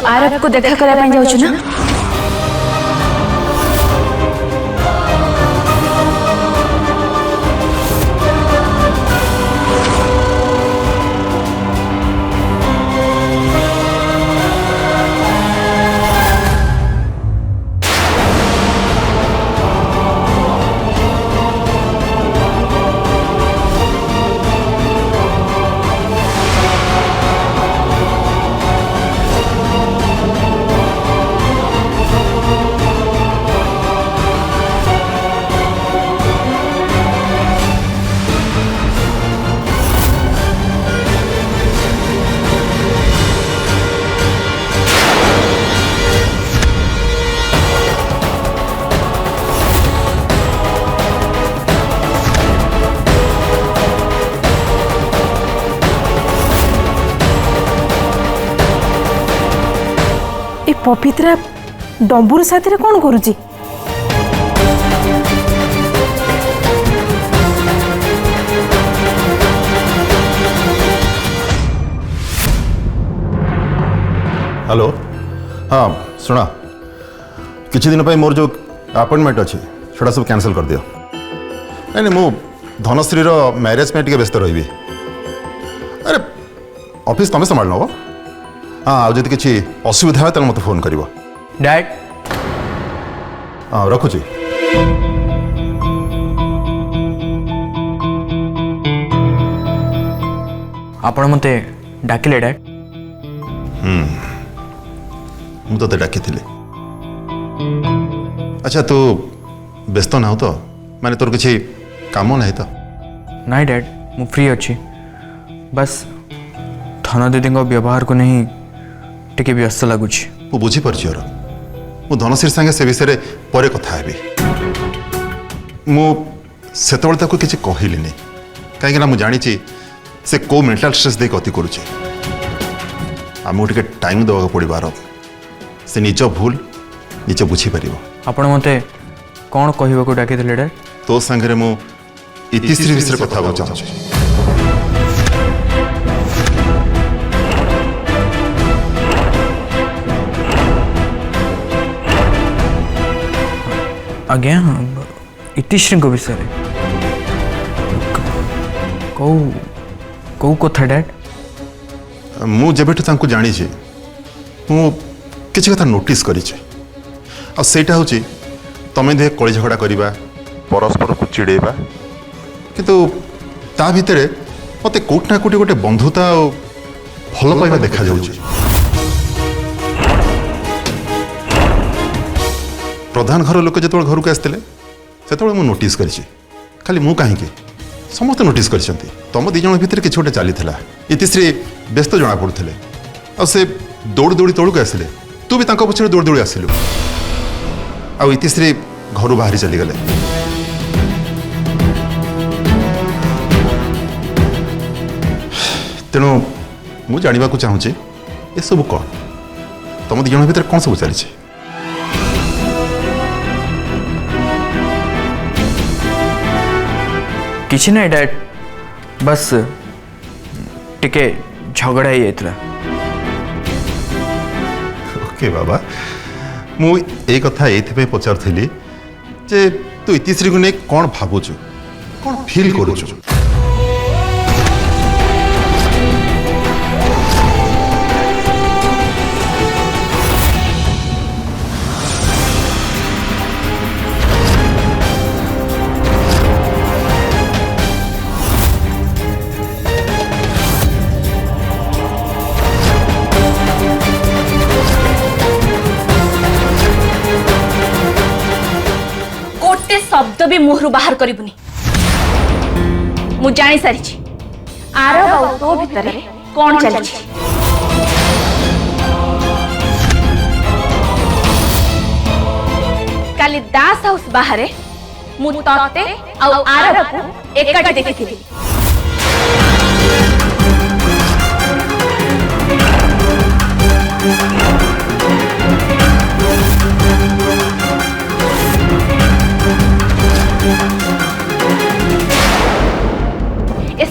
आरब को देखा करने जाऊँ ना पवित्रा डंबुर साथी रे कौन करुची हेलो हाँ सुना किसी दिन मोर जो अपॉइंटमेंट अच्छी छोटा सब कैंसिल कर दियो नहीं मु धनश्री मैरेज में टे व्यस्त रही अरे ऑफिस तुम संभाल नब हाँ आदि किसी असुविधा है तो मत फोन कर डैड हाँ रखुची आपण मते डाकिले डैड मुझे डाकी अच्छा तू व्यस्त ना हो तो माने तोर किसी काम ना तो नहीं डैड मु फ्री अच्छी बस धन दीदी व्यवहार को नहीं टिके व्यस्त लगुच मु बुझीपारी और मु धनश्री सांगे से विषय पर कथा हेबी मुझे किसी कहली नहीं कहीं मुझे जानी से को मेंटल स्ट्रेस दे गति करुचे आमको टे टाइम देवा पड़ार से निज भूल निज बुझीपार आपण मते कौन कहवाक डाकी डैड तो सांगे मु इतिश्री विषय कथा चाहूँ आज्ञा इतिश्री विषय कौ कौ कथा डैड मु जेबेठु तांको जानी छे मु किछि कथा नोटिस करी छे आ सेटा होची तमे दे कଳି झगड़ा करिबा परस्पर को चिड़ेबा किंतु ता भितरे मते कोट ना कोटी गोटे बंधुता और भल पाइबा देखा जाउची प्रधान घर लोक जो घर को आसते से नोटिस करी खाली मु कहीं समस्त नोटिस कर तुम दिज भितर कि गोटे चली इतिश्री व्यस्त जना पड़ुले आ दौड़ दौड़ी तौक आसिले तू भी पछे दौड़ दौड़ी आसिलु आ इतिश्री घर बाहरी चलीगले तेणु मु जाना चाहूँगी ये सब कौन तुम दिज भितर कौन सब चली किसी ना डैड बस टिके झगड़ा ही जाता ओके बाबा मु ए कथा ये पचार जे तू इतिश्री को नहीं कौन भावुचु कौन फील करुचु शब्द भी मुहरु बाहर करिबुनी मु जानी सारी आरब और तो भितर कौन चली काली दास हाउस बाहर मु तते और आरब को एकाठी देखिथिली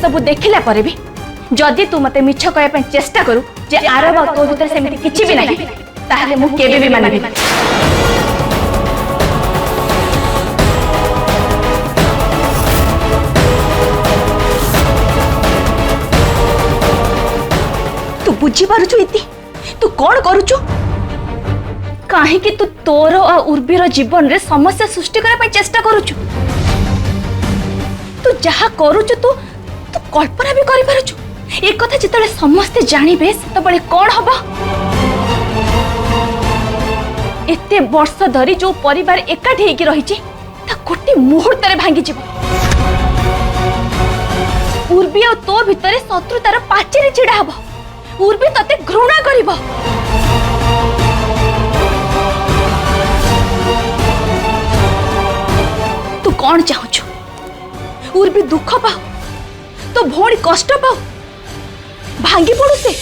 सब देखिला पर भी जदि तू मते मिछ कहया चेष्टा करू जे आरब तो भीतर सेमिति किछि भी नहीं ताहले मु केबे भी मानिबी तू बुझी पारुछु इति तू कौन करुछु काहे कि तू तोर और उर्वीर जीवन रे समस्या सृष्टि करे पई चेष्टा करुछु तू जहा करुछु तू तू कल्पना भी करि पारुछु एक कथा जितले समस्ते जानिबे सेतबेले कौन हबो एते वर्ष धरी जो परिवार एकाठी हेकी रहिछि ता कोटी मुहूर्त रे भांगी जिवो उर्वी और तो भितरे शत्रुतार पाचेरी छिड़ा हबो उर्वी तते घृणा करिबो तू कौन चाहूछु उर्वी दुख पाओ तो भौणी कष्ट पाओ भांगी पड़ू से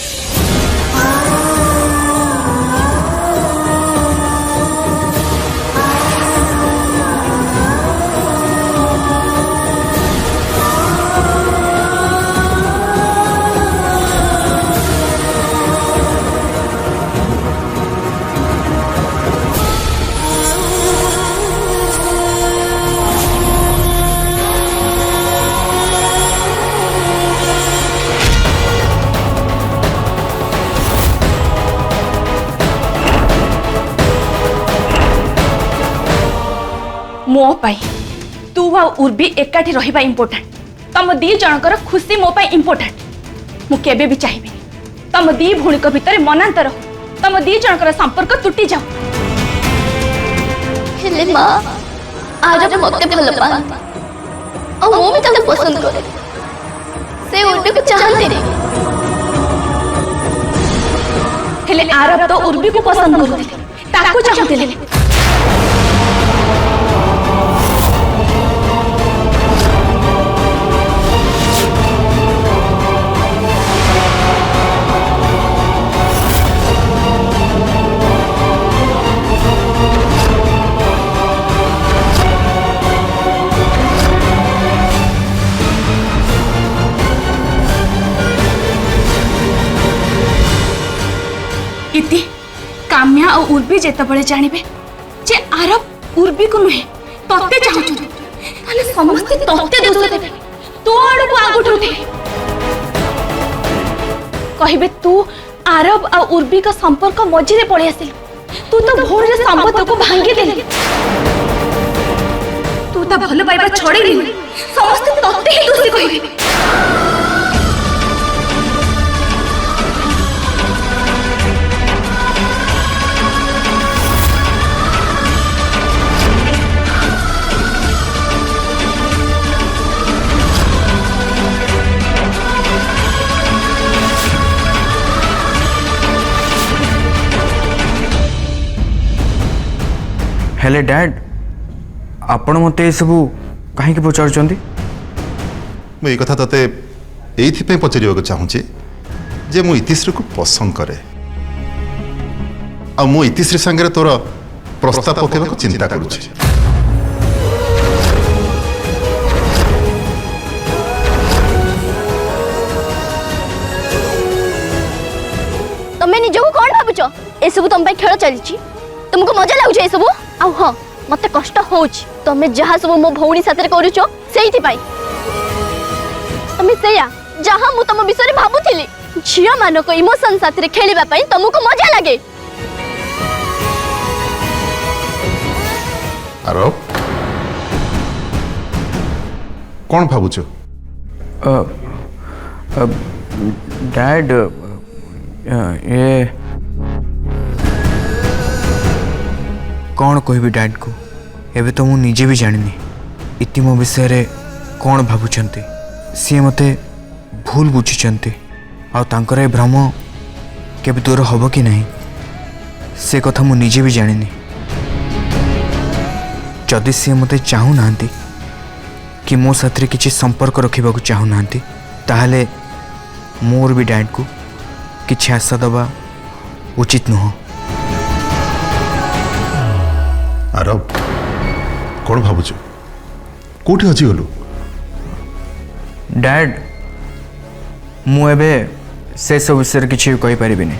मो पाई तू आ उर्वी एकाठी रहिबा इम्पोर्टेंट तम दी जनकर खुशी मो पाई इम्पोर्टेंट मु केबे भी चाहिबी तम दी भूणी को भितर मनांतर तम दी जनकर संपर्क टूटी जाऊ हेले मां आज मते भल पांती और मो भी ताके पसंद करे से उर्वी को चाहते रे हेले आरब तो उर्वी को पसंद करूथिले ताको चाहूथिले इति काम्या और उर्वी जेतबळे जानिबे जे आरब उर्वी को नुहे तत्ते चाहूछु ताले समस्त तत्ते दोष देबे तो आड़ को आगुठ उठे कहिबे तू आरब और उर्वी का संपर्क मझी रे पळे आसिल तू तो भोर रे संबंध को भांगी देले तू ता भल पाइबा छोड़े दिली समस्त तत्ते ही दोषी कहिबे हेले डैड आपण मते सबू कहीं पचारुचंती ମୁଁ ଏଇ କଥା ତତେ ଏଇଥିପାଇଁ ପଚାରିବାକୁ ଚାହୁଁଛି ଯେ ମୁଁ ଇତିଶ୍ରୀକୁ ପସନ୍ଦ କରେ ଆଉ ମୁଁ ଇତିଶ୍ରୀ ସାଙ୍ଗରେ ତୋର ପ୍ରସ୍ତାବ ପକାଇବାକୁ ଚିନ୍ତା କରୁଛି तमे निजको कोन भाबुछ ए सब तुम पे खेल चलीची तुमको मजा लागुछ ए सब आ हां मते कष्ट होउछ तमे जहा सब मो भौणी साथे करूछो सेहिति पाई तमे सेया जहा मु तम विषय रे भाबुथिली झिया मानको इमोशन साथे खेलिबा पई तुमको मजा लागे आरब कौन भावुच डैड ये कौन कहबी डैड को एबे तो मु निजे भी जानिनी इति मो विषय रे कौन भाबुचंती सी मते भूल बुझिचंती आ तांकर ए भ्रम केबे दूर हबो कि नहीं से कथा मु निजे भी जानिनी जदि सी मते चाहू नांती कि मो साथरे किछि संपर्क रखिबा को चाहू नांती ताहले मोर भी डैड को किछि आशा दबा उचित नुह आरब कौन भावुच कोठी हजी गलु डैड मु एबे से सब विषय किछि कहि परिबिनी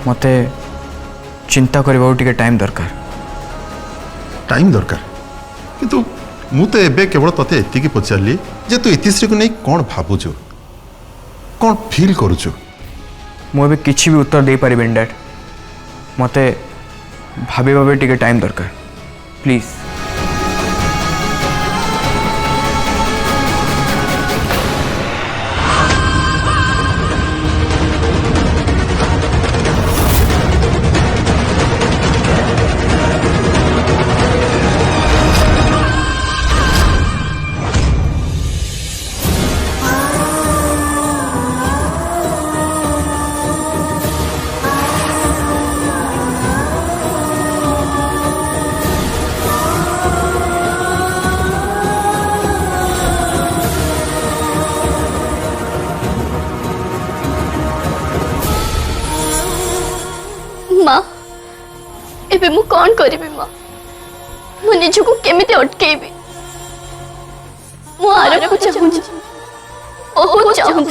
मते चिंता करबा टिके टाइम दरकार। टाइम दरकार किंतु मु तो एबे केवल तते एतिकी पचारली जे तू इतिश्री को नहीं कौन भावुचु कौन फील करुचु। मुझे किसी भी उत्तर दे पारि डैड मते भाभी भाभी टिके टाइम दरकार प्लीज। माँ एबे मु कौन करिबी माँ मु निजको केमिते अटकेबी मु आरो को चाहूँ बहुत चाहूँ।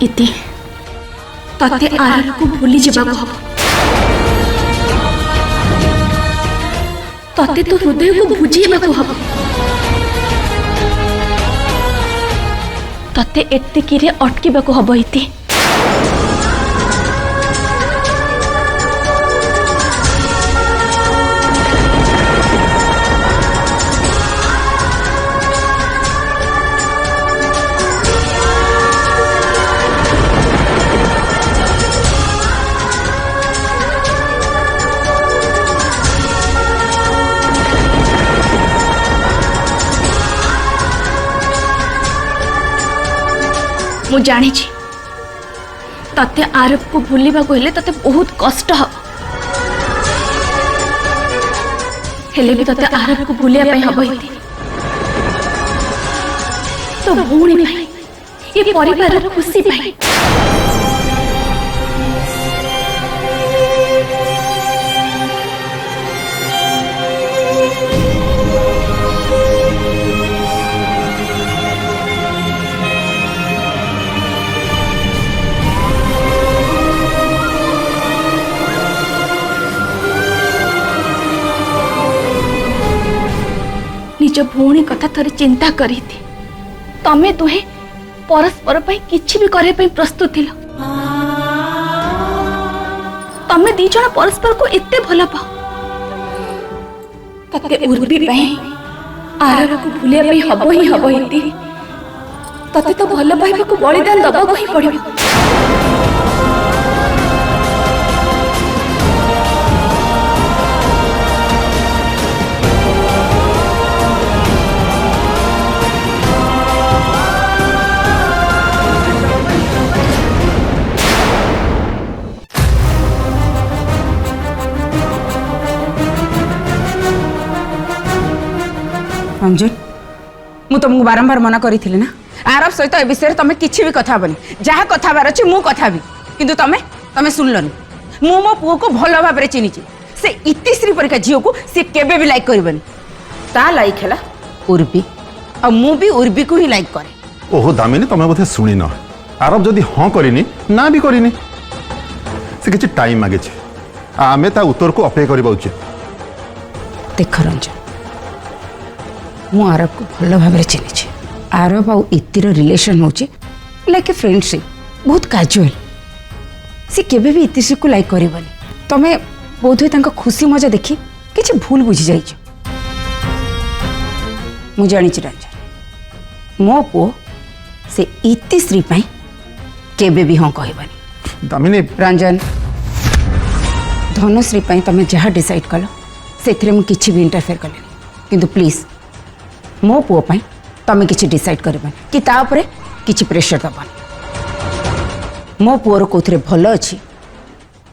इति तते आर को भूली जबा हब तते तो हृदय को बुझेबा हब तते एतिकी रे अटकीबा हब इति। मु जानी तते आरोप को भूलिबा हेले तते बहुत कष्ट हम हेले भी तते आरोप को भूलिया पई हबो इति तो भूणी भाई ये परिवार खुशी भाई निज भौणी कथा थोड़े चिंता करी थी तमे तुहे परस्पर पई किछि भी करे पई प्रस्तुत थिलो तमे दी जण परस्पर को एते भल पाओ तते उर्बी पई आर को भूलिया पई हबो इति तते तो भल पाइबा को बलिदान दबा को ही पड़िबो। रंजन मु तुमको बारंबार मना करी ना आरब सहित ए विषय तुम किसी भी कथा हेनी जहाँ कथा बार अच्छे मु कथा भी किंतु तमें तमें शुणलनि मु मो पुओ को भल भाव में चिन्ह से इतिश्री परिका झील को सी केबे भी लाइक करबनी ता लाइक है उर्बी और मु भी उर्बी को ही लाइक करे। ओहो दामिनी तुम बोधे शुणी न आरब जदि हाँ करनी ना भी करनी से किसी टाइम मागे आमे ता उत्तर को अपेक्षा करबा उचित। देख रंजन मु आरब को भल भाव में चिन्ह आरब आउ इतिर रिलेशन होचे लाइक ए फ्रेंडशिप बहुत कैजुअल सी केबे भी इतिश्री को लाइक करबनी तमें बोध हुए तांका खुशी मजा देखी किसी भूल बुझी जाइछ। मु जानी रंजन मो पुओ से इतिश्री पाई केबे भी हाँ कहबनी। दामिनी रंजन धनश्री पाई तमें जहाँ डिसाइड कल से मु किछि भी इंटरफेयर कलेनी किंतु प्लीज मो पुओ पाई तमें किछि डिसाइड करबनी कि तापरे किछि प्रेशर दबनी। मो पुओर कोथरे भल अच्छी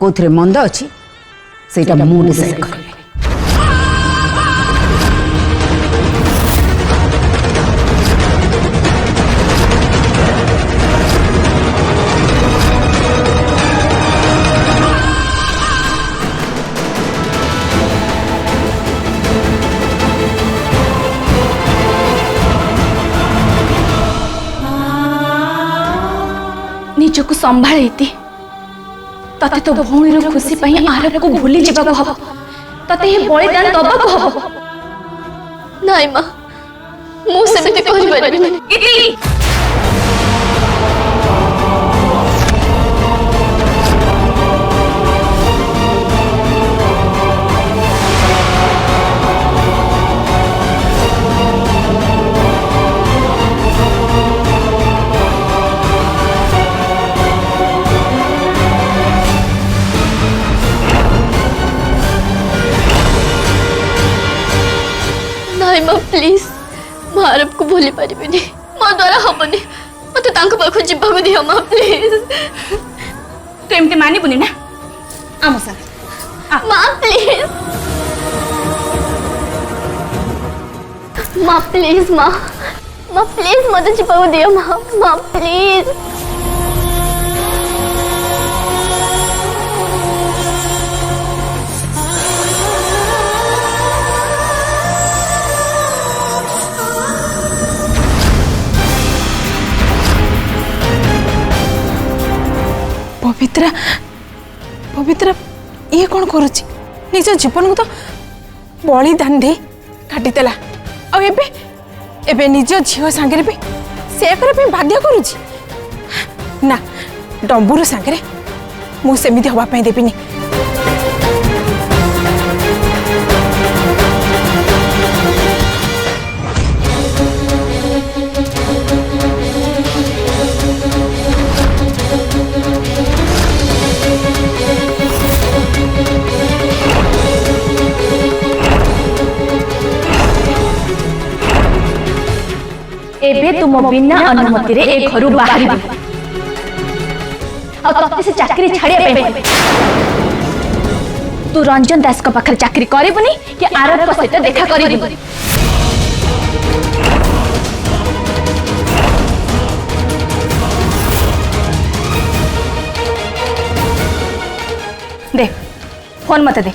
कोथरे मंद अच्छी सेटा मु डिसाइड करबी। ନିଜକୁ ସମ୍ଭାଳିତି ତତେ ତ ଭଉଣୀର ଖୁସି ପାଇଁ ଆରବକୁ ଭୁଲି ଯିବାକୁ ହବ ତତେ ଏ ବଳିଦାନ ଦବାକୁ ହବ ନାଇଁ ମା ମୁଁ ସେମିତି କରିପାରିବିନି ଇତି ନାଇଁ ମା ପ୍ଲିଜ ମୁଁ ଆରବକୁ ଭୁଲି ପାରିବିନି ମୋ ଦ୍ୱାରା ହବନି ମତେ ତାଙ୍କ ପାଖକୁ ଯିବାକୁ ଦିଅ ମା ପ୍ଲିଜ ତୁ ଏମିତି ମାନିବୁନି ନା ଆମ ସାଙ୍ଗେ ମା ପ୍ଲିଜ ମା ପ୍ଲିଜ ମା ମା ପ୍ଲିଜ ମତେ ଯିବାକୁ ଦିଅ ମା ମା ପ୍ଲିଜ पवित्रा पवित्रा ये कौन करुच्ची निज जीवन को तो बलिदान दे काटिदेला आ एबे एबे निज झील सांगे भी से करने बाध्य करुच्ची ना डंबुर सांगे मु सेमिति हवाई देविनी एबे तुम बिना अनुमति रे ए घरु बाहर तते से चाकरी छाड़िया पे तू रंजन दास का पाखर चाकरी करिबुनी कि आरब को सहित देखा करिबुनी दे फोन मत दे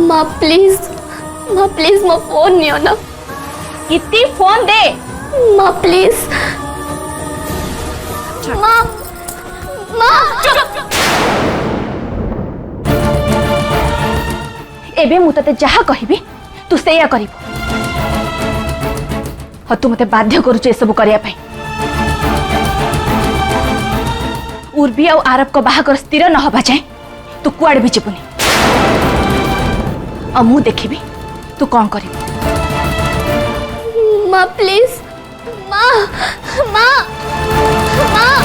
माँ प्लीज मो फोन नहीं हो ना इतनी फोन दे माँ प्लीज माँ माँ एबे मु तते जहा कहिबी तू सेया करिबो ह तू मते बाध्य करू ए सब करिया पई उर्बी आ आरब को बाहागर स्थिर न होबा जाए तू कुआड़ भी जीवनी आ मु देखिबी तू कौन करिबो माँ प्लीज माँ माँ माँ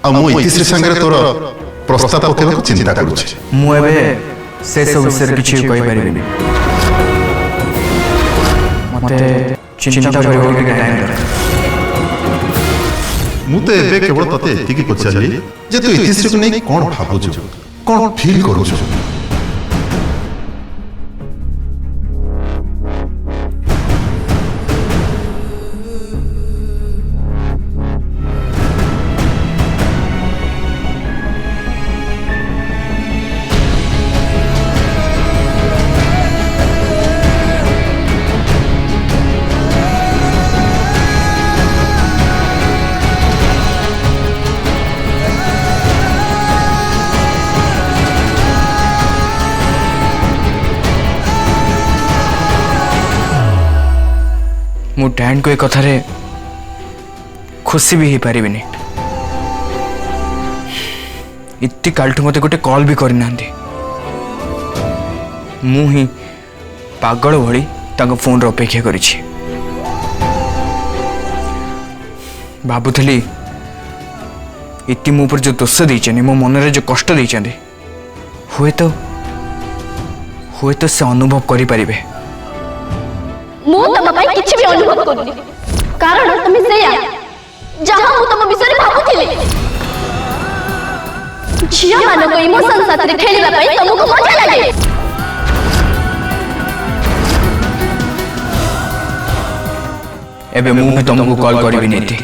मु इतिश्री संगे तोर प्रस्ताव पकेबा चिंता करूछि मु एबे से सब विषय किछि कहि परिबिनी मते चिंता करबो के टाइम दरकार मु तो एबे केवल तते एतिकी पचारली जे तू इतिश्री को नै कोन भाबुछु कोन फील करूछु मु डैड को एक कथारे खुशी भी हो पारिबिनी इत्ती कालठू मते गोटे कॉल भी करना मु ही पागल भली तांको फोन रो अपेक्षा करिछि भाबुथली इति मो पर जो दोष देइछनी मो मन रे जो कष्ट देइछनी हुए तो से अनुभव करि परिबे। मु तम पाई किछि भी अनुभव करूनी कारण तुम सेया जहां मु तम विषय रे भाबुथिले। झिया मानको इमोशन साथरे खेलिबा पई तुमको मजा लागे। एबे मु तुमको कॉल करिबि नेति।